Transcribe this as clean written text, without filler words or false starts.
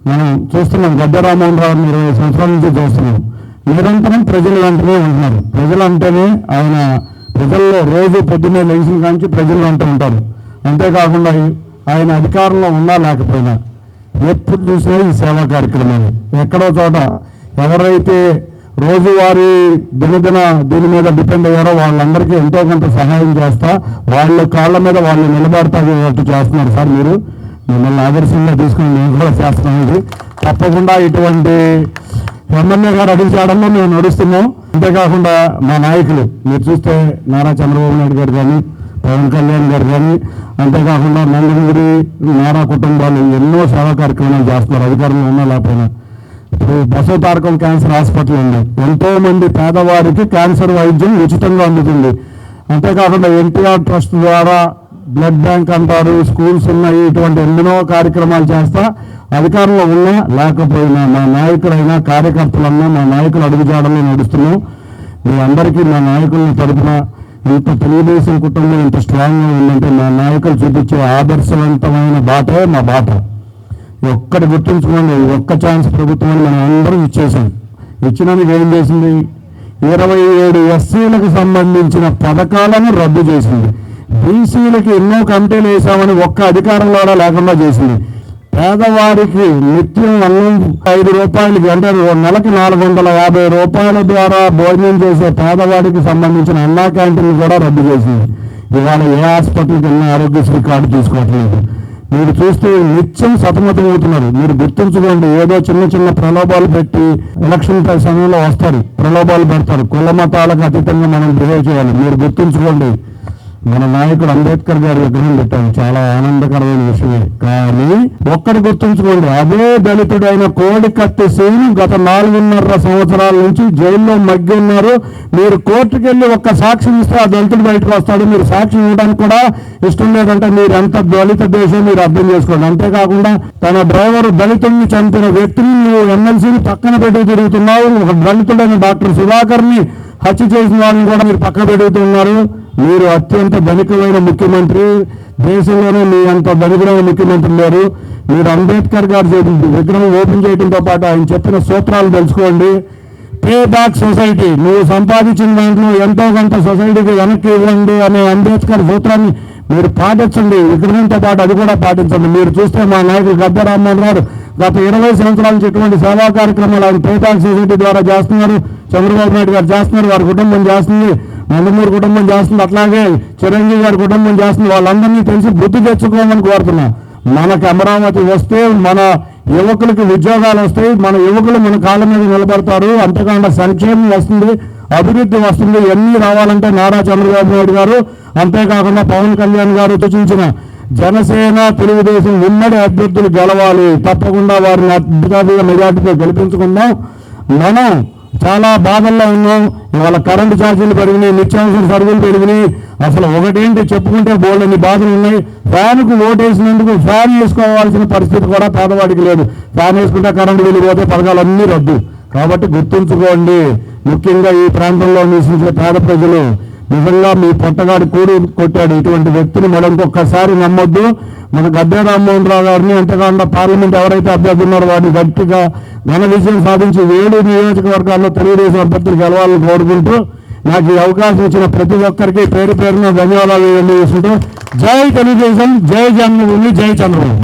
మనం చూస్తున్నాం. గద్దె రామ్మోహన్ రావు 20 సంవత్సరాల నుంచి చూస్తున్నాం. నిరంతరం ప్రజల వెంటనే ఉంటున్నారు. ప్రజలు అంటేనే ఆయన ప్రజల్లో రోజు పొద్దున్నే లేచిన కాంచి ప్రజలు అంటూ ఉంటారు. అంతేకాకుండా ఆయన అధికారంలో ఉన్నా లేకపోయినా ఎప్పుడు చూసినా ఈ సేవా కార్యక్రమాలు ఎక్కడో చోట ఎవరైతే రోజువారీ దినదిన దీని మీద డిపెండ్ అయ్యారో వాళ్ళందరికీ ఎంతో కొంత సహాయం చేస్తా వాళ్ళ కాళ్ళ మీద వాళ్ళు నిలబడతారు చేస్తున్నారు. సార్ మీరు మిమ్మల్ని ఆదర్శంగా తీసుకుని మేము కూడా చేస్తున్నాం. ఇది తప్పకుండా ఇటువంటి ఎమ్మెల్యే గారు అడుగు చేయడంలో మేము నడుస్తున్నాం. అంతేకాకుండా మా నాయకులు మీరు చూస్తే నారా చంద్రబాబు నాయుడు గారు కానీ, పవన్ కళ్యాణ్ గారు కానీ, అంతేకాకుండా నందమూరి నారా కుటుంబాలు ఎన్నో సేవా కార్యక్రమాలు చేస్తున్నారు అధికారంలో ఉన్నా లేకపోయినా. ఇప్పుడు బసవ తారకం క్యాన్సర్ హాస్పిటల్ ఉంది. ఎంతో మంది పేదవారికి క్యాన్సర్ వైద్యం ఉచితంగా అందుతుంది. అంతేకాకుండా ఎన్టీఆర్ ట్రస్ట్ ద్వారా బ్లడ్ బ్యాంక్ అంటారు, స్కూల్స్ ఉన్నాయి. ఇటువంటి ఎన్నో కార్యక్రమాలు చేస్తా అధికారంలో ఉన్నా లేకపోయినా మా నాయకులైనా కార్యకర్తలన్నా మా నాయకులు అడుగుజాడల్లో నడుస్తున్నాం. మీ అందరికీ మా నాయకుల తరఫున ఇంత తెలుగుదేశం కుటుంబం ఇంత స్ట్రాంగ్గా ఉందంటే మా నాయకులు చూపించే ఆదర్శవంతమైన బాటే మా బాట. ఒక్కటి గుర్తుంచుకోండి, ఒక్క ఛాన్స్ ప్రభుత్వాన్ని మనం అందరం ఇచ్చేసాం. ఇచ్చినందుకు ఏం చేసింది? 27 ఎస్సీలకు సంబంధించిన పథకాలను రద్దు చేసింది. బీసీలకి ఎన్నో కమిటీలు వేసామని ఒక్క అధికారంలో లేకుండా చేసింది. పేదవారికి నిత్యం అన్నం 5 రూపాయలకి అంటే నెలకి 450 రూపాయల ద్వారా భోజనం చేసే పేదవాడికి సంబంధించిన అన్నా క్యాంటీన్లు కూడా రద్దు చేసింది. ఇవాళ ఏ హాస్పిటల్కి వెళ్ళినా ఆరోగ్యశ్రీ కార్డు తీసుకోవట్లేదు. మీరు చూస్తే నిత్యం సతమతం అవుతున్నారు. మీరు గుర్తుంచుకోండి, ఏదో చిన్న చిన్న ప్రలోభాలు పెట్టి ఎలక్షన్ సమయంలో వస్తారు, ప్రలోభాలు పెడతారు. కుల మతాలకు అతీతంగా మనం బిహేవ్ చేయాలి. మీరు గుర్తుంచుకోండి, మన నాయకుడు అంబేద్కర్ గారి విగ్రహం పెట్టారు, చాలా ఆనందకరమైన విషయమే. కానీ ఒక్కటి గుర్తుంచుకోండి, అదే దళితుడైన కోడికత్తి శ్రీను గత 4.5 సంవత్సరాల నుంచి జైల్లో మగ్గి ఉన్నారు. మీరు కోర్టుకు వెళ్ళి ఒక్క సాక్ష్యం ఇస్తే ఆ దళితుడు బయటకు వస్తాడు. మీరు సాక్ష్యం ఇవ్వడానికి కూడా ఇష్టం లేదంటే మీరు ఎంత దళిత దేశం మీరు అర్థం చేసుకోండి. అంతేకాకుండా తన డ్రైవర్ దళితుడిని చంపిన వ్యక్తిని నువ్వు ఎమ్మెల్సీని పక్కన పెట్టి తిరుగుతున్నావు. ఒక దళితుడైన డాక్టర్ సుధాకర్ని హత్య చేసిన వాళ్ళని కూడా మీరు పక్కన పెడుతున్నారు. మీరు అత్యంత ధనికమైన ముఖ్యమంత్రి, దేశంలోనే మీ అంత ధనికమైన ముఖ్యమంత్రి లేరు. మీరు అంబేద్కర్ గారు విగ్రహం ఓపెన్ చేయడంతో పాటు ఆయన చెప్పిన సూత్రాలు తెలుసుకోండి. పే బ్యాక్ సొసైటీ, నువ్వు సంపాదించిన దాంట్లో ఎంతో కొంత సొసైటీకి వెనక్కి ఇవ్వండి అనే అంబేద్కర్ సూత్రాన్ని మీరు పాటించండి. విగ్రహంతో పాటు అది కూడా పాటించండి. మీరు చూస్తే మా నాయకులు గద్దె రామ్మోహన్ రావు గత 20 సంవత్సరాల నుంచి ఇటువంటి సేవా కార్యక్రమాలు ఆయన పే బ్యాక్ సొసైటీ ద్వారా చేస్తున్నారు. చంద్రబాబు నాయుడు గారు చేస్తున్నారు, వారి కుటుంబం చేస్తుంది, నందమూరి కుటుంబం చేస్తుంది, అట్లాగే చిరంజీవి గారి కుటుంబం చేస్తుంది. వాళ్ళందరినీ తెలిసి బుద్ధి తెచ్చుకోమని కోరుతున్నా. మనకు అమరావతి వస్తే మన యువకులకి ఉద్యోగాలు వస్తాయి, మన యువకులు మన కాళ్ళ మీద నిలబడతారు. అంతేకాకుండా సంక్షేమం వస్తుంది, అభివృద్ధి వస్తుంది. ఎన్ని రావాలంటే నారా చంద్రబాబు నాయుడు గారు, అంతేకాకుండా పవన్ కళ్యాణ్ గారు సూచించిన జనసేన తెలుగుదేశం ఉమ్మడి అభ్యర్థులు గెలవాలి. తప్పకుండా వారిని అద్భుతంగా మెజార్టీతో గెలిపించుకుందాం. మనం చాలా బాధల్లో ఉన్నాం. ఇవాళ కరెంటు ఛార్జీలు పెరిగినాయి, నిత్యావసర సరుకులు పెరిగినాయి. అసలు ఒకటేంటి చెప్పుకుంటే బోల్డన్ని బాధలు ఉన్నాయి. ఫ్యాన్కు ఓటేసినందుకు ఫ్యాన్ వేసుకోవాల్సిన పరిస్థితి కూడా పేదవాడికి లేదు. ఫ్యాన్ వేసుకుంటే కరెంటు బిల్లు పోతే పథకాలన్నీ రద్దు. కాబట్టి గుర్తుంచుకోండి, ముఖ్యంగా ఈ ప్రాంతంలో నివసించే పేద ప్రజలు, నిజంగా మీ పొట్టగాడి కూడు కొట్టాడు ఇటువంటి వ్యక్తిని మనం ఇంకొకసారి నమ్మొద్దు. మన గద్దె రామ్మోహన్ రావు గారిని, అంతేకాకుండా పార్లమెంట్ ఎవరైతే అభ్యర్థి ఉన్నారో వారిని గట్టిగా ఘన విజయం సాధించి 7 నియోజకవర్గాల్లో తెలుగుదేశం అభ్యర్థులు గెలవాలని కోరుకుంటూ నాకు ఈ అవకాశం ఇచ్చిన ప్రతి ఒక్కరికి పేరు పేరున ధన్యవాదాలు తెలియజేస్తుంటూ జై తెలుగుదేశం, జై జన్మభూమి, జై చంద్రబాబు.